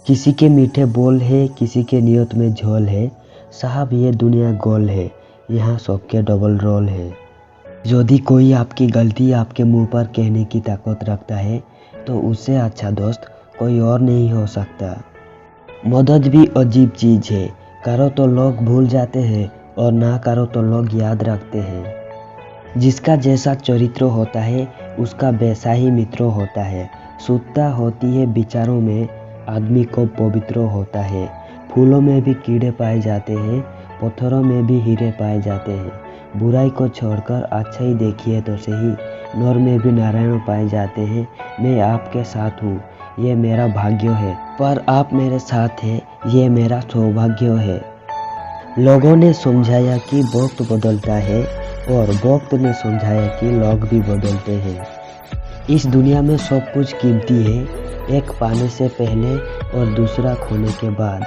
किसी के मीठे बोल है, किसी के नियत में झोल है। साहब ये दुनिया गोल है, यहाँ सबके डबल रोल है। यदि कोई आपकी गलती आपके मुंह पर कहने की ताकत रखता है तो उससे अच्छा दोस्त कोई और नहीं हो सकता। मदद भी अजीब चीज़ है, करो तो लोग भूल जाते हैं और ना करो तो लोग याद रखते हैं। जिसका जैसा चरित्र होता है उसका वैसा ही मित्र होता है। शुद्धता होती है विचारों में, आदमी को पवित्र होता है। फूलों में भी कीड़े पाए जाते हैं, पत्थरों में भी हीरे पाए जाते हैं। बुराई को छोड़कर अच्छा ही देखिए तो सही, नर में भी नारायण पाए जाते हैं। मैं आपके साथ हूँ, ये मेरा भाग्य है, पर आप मेरे साथ हैं, ये मेरा सौभाग्य है। लोगों ने समझाया कि वक्त बदलता है और वक्त ने समझाया कि लोग भी बदलते हैं। इस दुनिया में सब कुछ कीमती है, एक पाने से पहले और दूसरा खोने के बाद।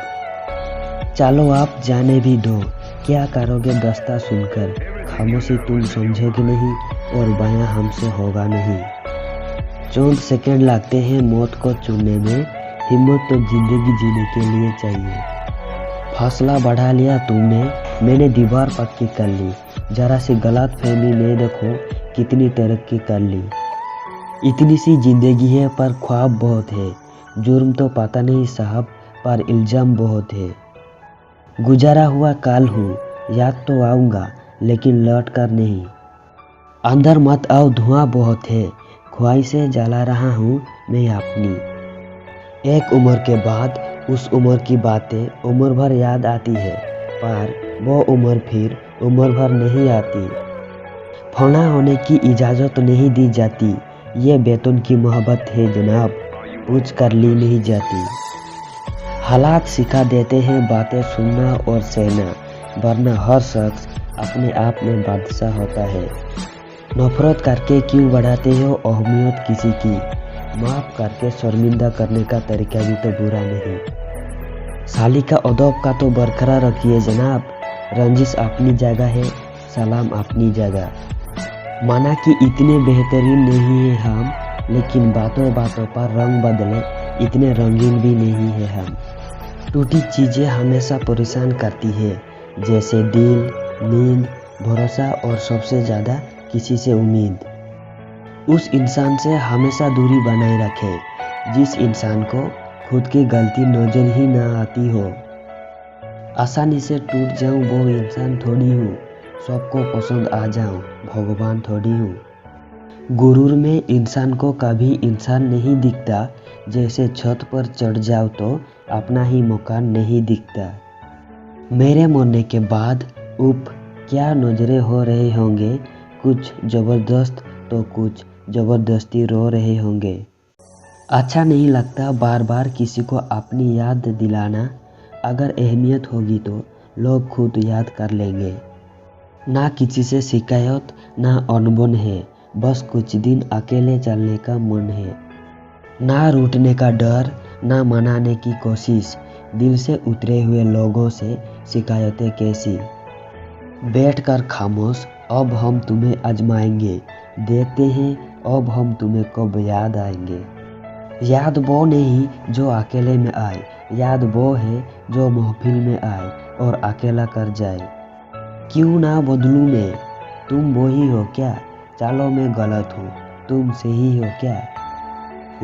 चलो आप जाने भी दो, क्या करोगे दस्ता सुनकर। खामोशी तुम समझोगे नहीं और बयां हमसे होगा नहीं। चंद सेकंड लगते हैं मौत को चुनने में, हिम्मत तो जिंदगी जीने के लिए चाहिए। फासला बढ़ा लिया तुमने, मैंने दीवार पक्की कर ली। जरा सी गलत फहमी में देखो कितनी तरक्की कर ली। इतनी सी जिंदगी है पर ख्वाब बहुत है। जुर्म तो पता नहीं साहब, पर इल्ज़ाम बहुत है। गुजारा हुआ काल हूँ, याद तो आऊँगा लेकिन लौट कर नहीं। अंदर मत आओ, धुआं बहुत है, ख्वाहिशें जला रहा हूँ मैं अपनी। एक उम्र के बाद उस उम्र की बातें उम्र भर याद आती है, पर वो उम्र फिर उम्र भर नहीं आती। फना होने की इजाज़त नहीं दी जाती, ये बेतुन की मोहब्बत है जनाब, पूछ कर ली नहीं जाती। हालात सिखा देते हैं बातें सुनना और सहना, वरना हर शख्स अपने आप में बादशाह होता है। नफरत करके क्यों बढ़ाते हो अहमियत किसी की, माफ़ करके शर्मिंदा करने का तरीका भी तो बुरा नहीं। साली का अदब का तो बरकरार रखिए जनाब, रंजिश अपनी जगह है, सलाम अपनी जगह। माना कि इतने बेहतरीन नहीं है हम, लेकिन बातों बातों पर रंग बदले इतने रंगीन भी नहीं है हम। टूटी चीज़ें हमेशा परेशान करती है, जैसे दिल, नींद, भरोसा और सबसे ज़्यादा किसी से उम्मीद। उस इंसान से हमेशा दूरी बनाए रखें जिस इंसान को खुद की गलती नजर ही ना आती हो। आसानी से टूट जाऊं वो इंसान थोड़ी हूँ, सबको पसंद आ जाऊं भगवान थोड़ी हूँ। गुरूर में इंसान को कभी इंसान नहीं दिखता, जैसे छत पर चढ़ जाओ तो अपना ही मकान नहीं दिखता। मेरे मरने के बाद क्या नजरे हो रहे होंगे, कुछ ज़बरदस्त तो कुछ ज़बरदस्ती रो रहे होंगे। अच्छा नहीं लगता बार बार किसी को अपनी याद दिलाना, अगर अहमियत होगी तो लोग खुद याद कर लेंगे। ना किसी से शिकायत ना अनबन है, बस कुछ दिन अकेले चलने का मन है। ना रूठने का डर ना मनाने की कोशिश, दिल से उतरे हुए लोगों से शिकायतें कैसी। बैठकर खामोश, अब हम तुम्हें आजमाएंगे, देखते हैं अब हम तुम्हें कब याद आएंगे। याद वो नहीं जो अकेले में आए, याद वो है जो महफिल में आए और अकेला कर जाए। क्यों ना बदलूं मैं, तुम वही हो क्या, चलो मैं गलत हूँ, तुम सही हो क्या।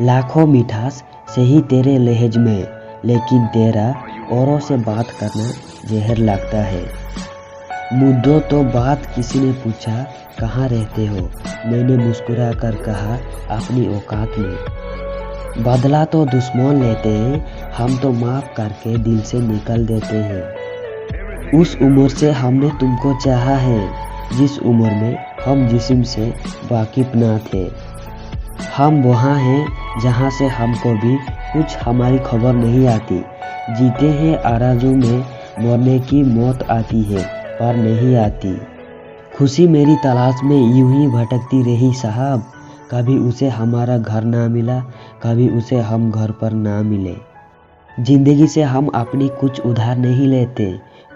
लाखों मिठास सही तेरे लहज में, लेकिन तेरा औरों से बात करना जहर लगता है। मुद्दों तो बात किसी ने पूछा कहाँ रहते हो, मैंने मुस्कुरा कर कहा अपनी औकात में। बदला तो दुश्मन लेते हैं, हम तो माफ़ करके दिल से निकल देते हैं। उस उम्र से हमने तुमको चाहा है, जिस उम्र में हम जिस्म से वाकिफ ना थे। हम वहाँ हैं जहाँ से हमको भी कुछ हमारी खबर नहीं आती। जीते हैं आरज़ू में, मरने की मौत आती है पर नहीं आती। खुशी मेरी तलाश में यूं ही भटकती रही साहब, कभी उसे हमारा घर ना मिला, कभी उसे हम घर पर ना मिले। जिंदगी से हम अपनी कुछ उधार नहीं लेते,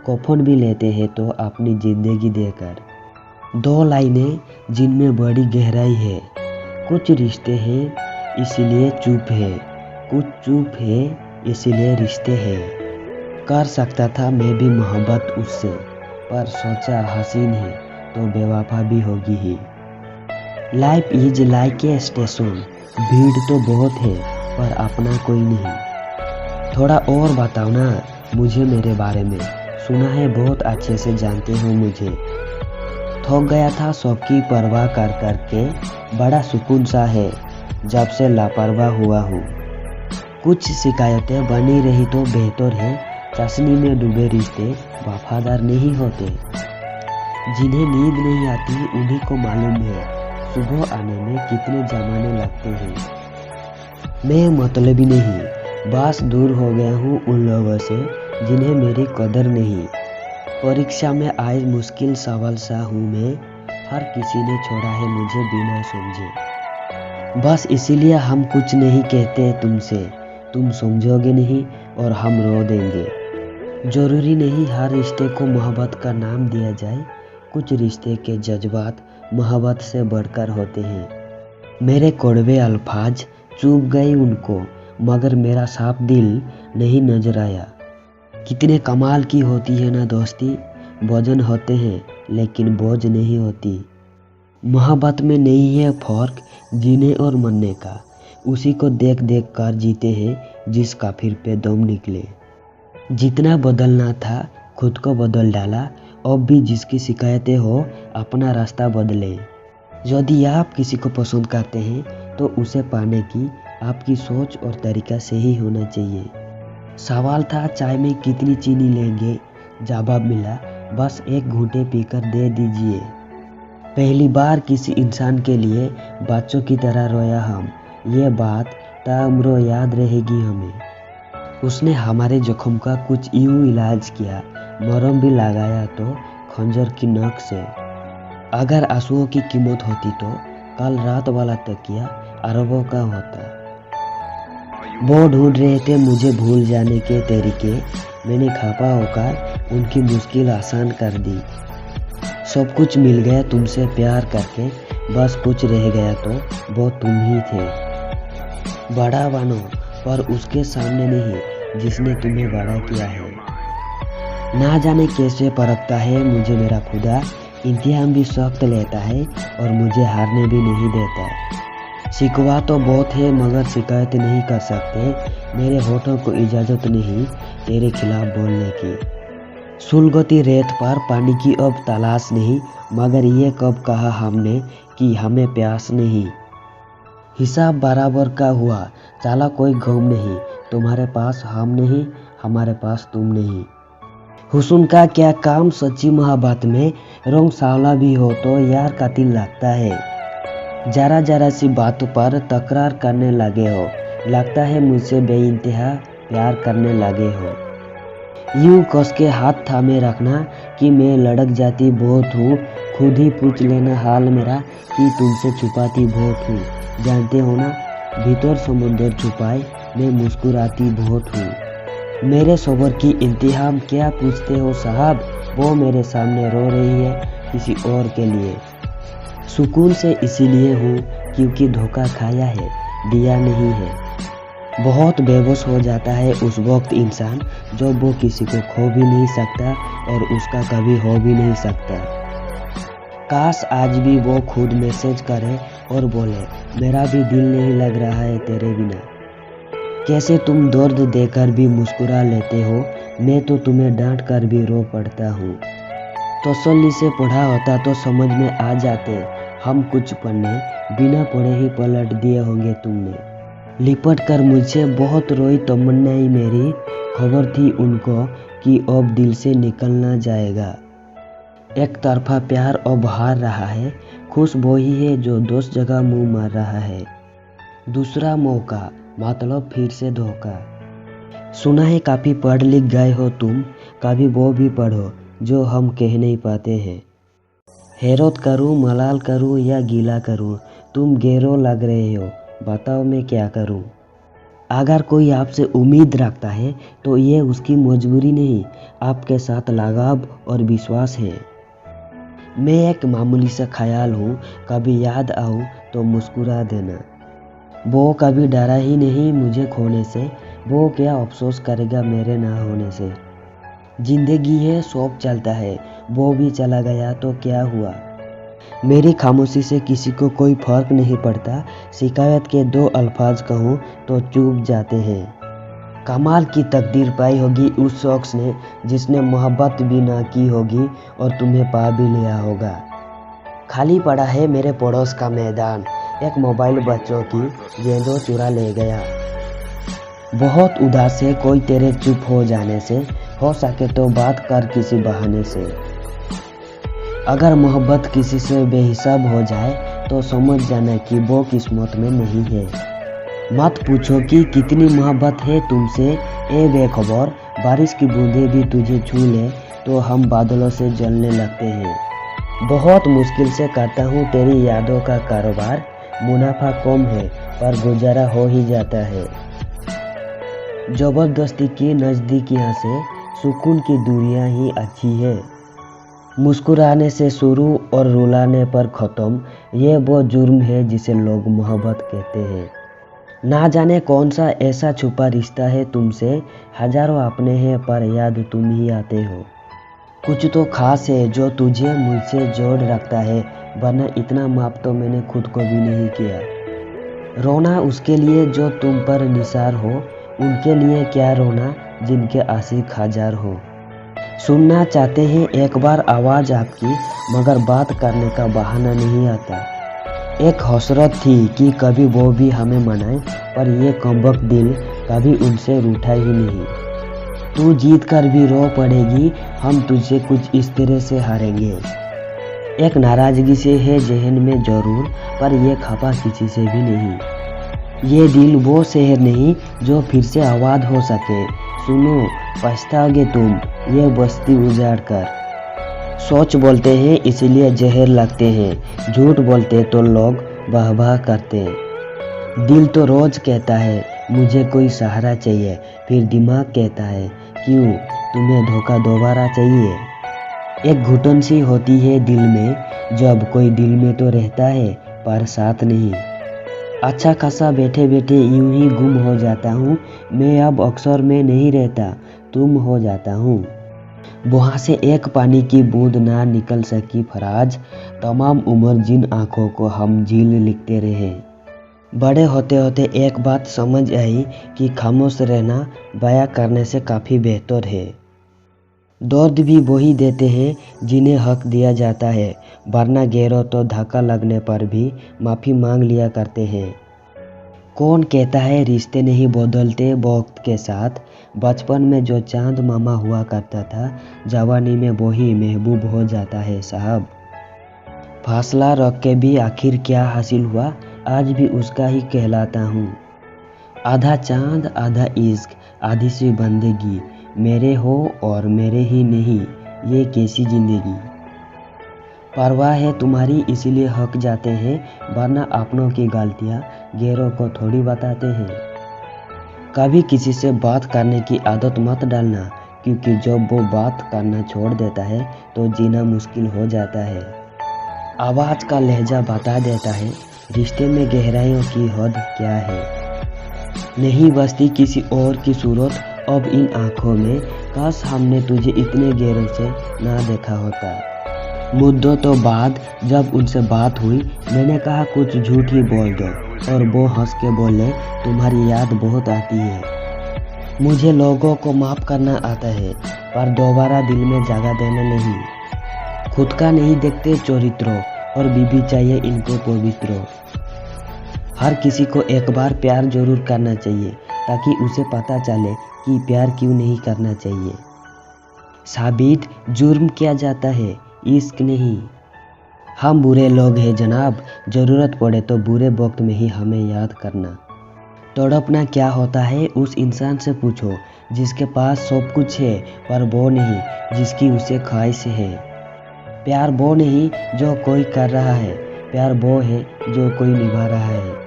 कफन भी लेते हैं तो अपनी जिंदगी देकर। दो लाइनें जिनमें बड़ी गहराई है, कुछ रिश्ते हैं इसलिए चुप है, कुछ चुप है इसीलिए रिश्ते हैं। कर सकता था मैं भी मोहब्बत उससे, पर सोचा हसीन है तो बेवफा भी होगी ही। Life is like a station, भीड़ तो बहुत है पर अपना कोई नहीं। थोड़ा और बताओ ना मुझे मेरे बारे में, सुना है बहुत अच्छे से जानते हो मुझे। थक गया था सबकी परवाह कर करके, बड़ा सुकून सा है जब से लापरवाह हुआ हूँ। कुछ शिकायतें बनी रही तो बेहतर है, चाशनी में डूबे रिश्ते वफादार नहीं होते। जिन्हें नींद नहीं आती उन्हीं को मालूम है सुबह आने में कितने जमाने लगते हैं। मैं मतलबी नहीं, बस दूर हो गया हूँ उन लोगों से जिन्हें मेरी कदर नहीं। परीक्षा में आए मुश्किल सवाल सा हूँ मैं, हर किसी ने छोड़ा है मुझे बिना समझे। बस इसीलिए हम कुछ नहीं कहते तुमसे, तुम समझोगे नहीं और हम रो देंगे। जरूरी नहीं हर रिश्ते को मोहब्बत का नाम दिया जाए, कुछ रिश्ते के जज्बात मोहब्बत से बढ़कर होते हैं। मेरे कड़वे अल्फाज चुभ गए उनको, मगर मेरा साफ दिल नहीं नजर आया। कितने कमाल की होती है ना दोस्ती, वजन होते हैं लेकिन बोझ नहीं होती। मोहब्बत में नहीं है फर्क जीने और मरने का, उसी को देख देख कर जीते हैं जिस काफिर पे दम निकले। जितना बदलना था खुद को बदल डाला, अब भी जिसकी शिकायतें हो अपना रास्ता बदले। यदि आप किसी को पसंद करते हैं तो उसे पाने की आपकी सोच और तरीका सही होना चाहिए। सवाल था चाय में कितनी चीनी लेंगे, जवाब मिला बस एक घूंटे पीकर दे दीजिए। पहली बार किसी इंसान के लिए बच्चों की तरह रोया हम, ये बात ताउम्र याद रहेगी हमें। उसने हमारे जख्म का कुछ यूं इलाज किया, मरहम भी लगाया तो खंजर की नोक से। अगर आंसुओं की कीमत होती तो कल रात वाला तकिया अरबों का होता। वो ढूंढ रहे थे मुझे भूल जाने के तरीके, मैंने खफा होकर उनकी मुश्किल आसान कर दी। सब कुछ मिल गया तुमसे प्यार करके, बस कुछ रह गया तो वो तुम ही थे। बड़ा बनो पर उसके सामने नहीं जिसने तुम्हें बड़ा किया है। ना जाने कैसे परखता है मुझे मेरा खुदा, इम्तिहान भी सख्त लेता है और मुझे हारने भी नहीं देता। शिकवा तो बहुत है मगर शिकायत नहीं कर सकते, मेरे होठों को इजाज़त नहीं तेरे खिलाफ बोलने की। सुलगती रेत पर पानी की अब तलाश नहीं, मगर ये कब कहा हमने कि हमें प्यास नहीं। हिसाब बराबर का हुआ, चला कोई गम नहीं, तुम्हारे पास हम नहीं, हमारे पास तुम नहीं। हुस्न का क्या काम सच्ची मोहब्बत में, रंग सावला भी हो तो यार कातिल लगता है। जरा जरा सी बातों पर तकरार करने लगे हो, लगता है मुझसे बेइंतहा प्यार करने लगे हो। यूं कस के हाथ थामे रखना कि मैं लड़क जाती बहुत हूँ, खुद ही पूछ लेना हाल मेरा कि तुमसे छुपाती बहुत हूँ। जानते हो ना भीतर समुंदर छुपाए मैं मुस्कुराती बहुत हूँ। मेरे सबर की इंतहा क्या पूछते हो साहब, वो मेरे सामने रो रही है किसी और के लिए। सुकून से इसीलिए हूँ क्योंकि धोखा खाया है, दिया नहीं है। बहुत बेबस हो जाता है उस वक्त इंसान जब वो किसी को खो भी नहीं सकता और उसका कभी हो भी नहीं सकता। काश आज भी वो खुद मैसेज करे और बोले मेरा भी दिल नहीं लग रहा है तेरे बिना। कैसे तुम दर्द देकर भी मुस्कुरा लेते हो, मैं तो तुम्हें डांट कर भी रो पड़ता हूँ। तसल्ली से पढ़ा होता तो समझ में आ जाते हम कुछ पन्ने, बिना पढ़े ही पलट दिए होंगे तुमने। लिपट कर मुझसे बहुत रोई तमन्नाई मेरी, खबर थी उनको कि अब दिल से निकलना जाएगा। एक तरफा प्यार अब हार रहा है, खुश वही है जो 10 जगह मुंह मार रहा है। दूसरा मौका मतलब फिर से धोखा। सुना है काफ़ी पढ़ लिख गए हो तुम, कभी वो भी पढ़ो जो हम कह नहीं पाते हैं। हैरत करूं, मलाल करूं या गीला करूं, तुम गैरों लग रहे हो, बताओ मैं क्या करूं। अगर कोई आपसे उम्मीद रखता है तो ये उसकी मजबूरी नहीं, आपके साथ लगाव और विश्वास है। मैं एक मामूली सा ख्याल हूँ, कभी याद आऊँ तो मुस्कुरा देना। वो कभी डरा ही नहीं मुझे खोने से, वो क्या अफसोस करेगा मेरे ना होने से। जिंदगी है, सब चलता है, वो भी चला गया तो क्या हुआ। मेरी खामोशी से किसी को कोई फर्क नहीं पड़ता। शिकायत के 2 अल्फाज कहूँ तो चूक जाते हैं। कमाल की तकदीर पाई होगी उस शख्स ने जिसने मोहब्बत भी ना की होगी और तुम्हें पा भी लिया होगा। खाली पड़ा है मेरे पड़ोस का मैदान, एक मोबाइल बच्चों की गेंदों चुरा ले गया। बहुत उदास है कोई तेरे चुप हो जाने से, हो सके तो बात कर किसी बहाने से। अगर मोहब्बत किसी से बेहिसाब हो जाए तो समझ जाना कि वो किस्मत में नहीं है। मत पूछो कि कितनी मोहब्बत है तुमसे ए बेखबर, बारिश की बूंदें भी तुझे छू ले तो हम बादलों से जलने लगते हैं। बहुत मुश्किल से करता हूँ तेरी यादों का कारोबार, मुनाफा कम है पर गुजारा हो ही जाता है। जबरदस्ती की नज़दीकियाँ से सुकून की दूरियाँ ही अच्छी है। मुस्कुराने से शुरू और रुलाने पर ख़त्म, ये वो जुर्म है जिसे लोग मोहब्बत कहते हैं। ना जाने कौन सा ऐसा छुपा रिश्ता है तुमसे, हजारों अपने हैं पर याद तुम ही आते हो। कुछ तो खास है जो तुझे मुझसे जोड़ रखता है, वरना इतना माफ तो मैंने खुद को भी नहीं किया। रोना उसके लिए जो तुम पर निसार हो, उनके लिए क्या रोना जिनके आशिक हजार हो। सुनना चाहते हैं एक बार आवाज़ आपकी, मगर बात करने का बहाना नहीं आता। एक हसरत थी कि कभी वो भी हमें मनाए, पर ये कमबख्त दिल कभी उनसे रूठा ही नहीं। तू जीत कर भी रो पड़ेगी, हम तुझसे कुछ इस तरह से हारेंगे। एक नाराज़गी से है जहन में जरूर, पर ये खपा किसी से भी नहीं। ये दिल वो शहर नहीं जो फिर से आबाद हो सके। सुनो पछताओगे तुम ये बस्ती उजाड़ कर। सोच बोलते हैं इसलिए जहर लगते हैं, झूठ बोलते तो लोग वाह वाह करते। दिल तो रोज कहता है मुझे कोई सहारा चाहिए, फिर दिमाग कहता है क्यों तुम्हें धोखा दोबारा चाहिए। एक घुटन सी होती है दिल में, जब कोई दिल में तो रहता है पर साथ नहीं। अच्छा खासा बैठे बैठे यूं ही गुम हो जाता हूँ मैं, अब अक्सर में नहीं रहता तुम हो जाता हूँ। वहाँ से एक पानी की बूंद ना निकल सकी फराज, तमाम उम्र जिन आँखों को हम झील लिखते रहे। बड़े होते होते एक बात समझ आई कि खामोश रहना बयां करने से काफ़ी बेहतर है। दर्द भी वही देते हैं जिन्हें हक दिया जाता है, वरना गैरों तो धक्का लगने पर भी माफ़ी मांग लिया करते हैं। कौन कहता है रिश्ते नहीं बदलते वक्त के साथ। बचपन में जो चांद मामा हुआ करता था, जवानी में वही महबूब हो जाता है साहब। फासला रख के भी आखिर क्या हासिल हुआ, आज भी उसका ही कहलाता हूँ। आधा चांद आधा इश्क, आधी सी बंदगी, मेरे हो और मेरे ही नहीं, ये कैसी जिंदगी। परवाह है तुम्हारी इसलिए हक जाते हैं, वरना अपनों की गलतियाँ गैरों को थोड़ी बताते हैं। कभी किसी से बात करने की आदत मत डालना, क्योंकि जब वो बात करना छोड़ देता है तो जीना मुश्किल हो जाता है। आवाज़ का लहजा बता देता है रिश्ते में गहराइयों की हद क्या है। नहीं बसती किसी और की सूरत अब इन आँखों में, काश हमने तुझे इतने गहरे से ना देखा होता। मुद्दों तो बाद जब उनसे बात हुई, मैंने कहा कुछ झूठ ही बोल दो, और वो हंस के बोले तुम्हारी याद बहुत आती है। मुझे लोगों को माफ़ करना आता है, पर दोबारा दिल में जगह देना नहीं। खुद का नहीं देखते चरित्रों, और बीबी चाहिए इनको पवित्रों। हर किसी को एक बार प्यार जरूर करना चाहिए, ताकि उसे पता चले कि प्यार क्यों नहीं करना चाहिए। साबित जुर्म किया जाता है, इश्क नहीं। हम बुरे लोग हैं जनाब, ज़रूरत पड़े तो बुरे वक्त में ही हमें याद करना। तड़पना क्या होता है उस इंसान से पूछो जिसके पास सब कुछ है, पर वो नहीं जिसकी उसे ख्वाहिश है। प्यार वो नहीं जो कोई कर रहा है, प्यार वो है जो कोई निभा रहा है।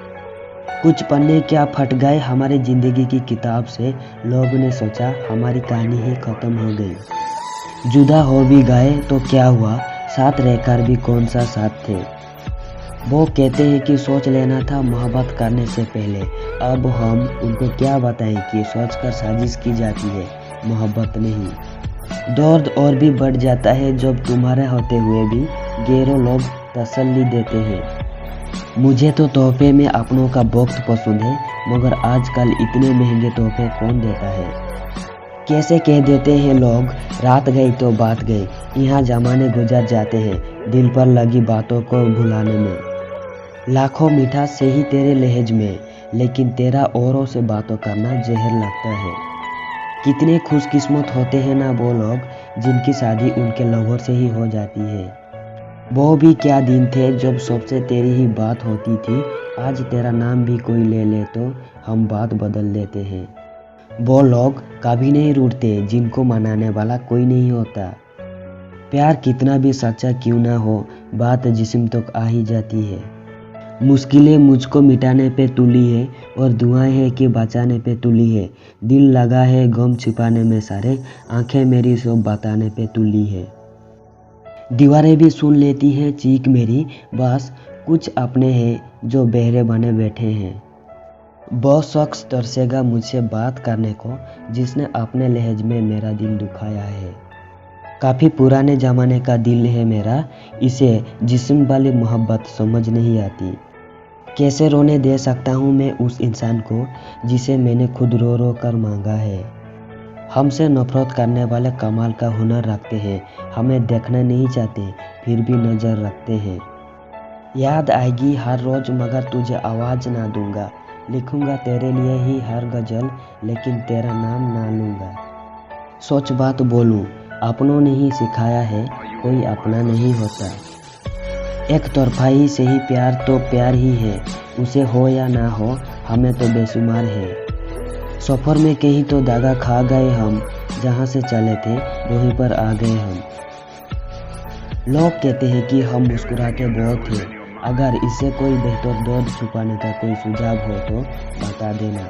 कुछ पन्ने क्या फट गए हमारी ज़िंदगी की किताब से, लोगों ने सोचा हमारी कहानी ही ख़त्म हो गई। जुदा हो भी गए तो क्या हुआ, साथ रहकर भी कौन सा साथ थे। वो कहते हैं कि सोच लेना था मोहब्बत करने से पहले, अब हम उनको क्या बताएं कि सोचकर साजिश की जाती है, मोहब्बत नहीं। दर्द और भी बढ़ जाता है जब तुम्हारे होते हुए भी गैरों लोग तसल्ली देते हैं। मुझे तो तोहफे में अपनों का वक्त पसंद है, मगर आजकल इतने महंगे तोहफे कौन देता है। कैसे कह देते हैं लोग, रात गई तो बात गई। यहाँ जमाने गुजर जाते हैं दिल पर लगी बातों को भुलाने में। लाखों मिठास से ही तेरे लहज में, लेकिन तेरा औरों से बातों करना जहर लगता है। कितने खुशकिस्मत होते हैं ना वो लोग जिनकी शादी उनके लवर से ही हो जाती है। वो भी क्या दिन थे जब सबसे तेरी ही बात होती थी। आज तेरा नाम भी कोई ले ले तो हम बात बदल देते हैं। वो लोग कभी नहीं रूठते जिनको मनाने वाला कोई नहीं होता। प्यार कितना भी सच्चा क्यों ना हो, बात जिस्म तक आ ही जाती है। मुश्किलें मुझको मिटाने पे तुली है और दुआएं है कि बचाने पे तुली है। दिल लगा है गम छिपाने में सारे, आंखें मेरी सब बताने पे तुली है। दीवारें भी सुन लेती हैं चीख मेरी, बस कुछ अपने हैं जो बहरे बने बैठे हैं। वो शख्स तरसेगा मुझसे बात करने को जिसने अपने लहज में मेरा दिल दुखाया है। काफ़ी पुराने ज़माने का दिल है मेरा, इसे जिस्म वाली मोहब्बत समझ नहीं आती। कैसे रोने दे सकता हूँ मैं उस इंसान को जिसे मैंने खुद रो रो कर मांगा है। हमसे नफरत करने वाले कमाल का हुनर रखते हैं, हमें देखना नहीं चाहते फिर भी नज़र रखते हैं। याद आएगी हर रोज़ मगर तुझे आवाज़ ना दूंगा, लिखूंगा तेरे लिए ही हर गज़ल लेकिन तेरा नाम ना लूँगा। सोच बात बोलूँ, अपनों ने ही सिखाया है कोई अपना नहीं होता। एक तरफाई से ही प्यार तो प्यार ही है, उसे हो या ना हो हमें तो बेशुमार है। सफ़र में कहीं तो दागा खा गए हम, जहाँ से चले थे वहीं पर आ गए हम। लोग कहते हैं कि हम मुस्कुराते बहुत हैं, अगर इससे कोई बेहतर दर्द छुपाने का कोई सुझाव हो तो बता देना।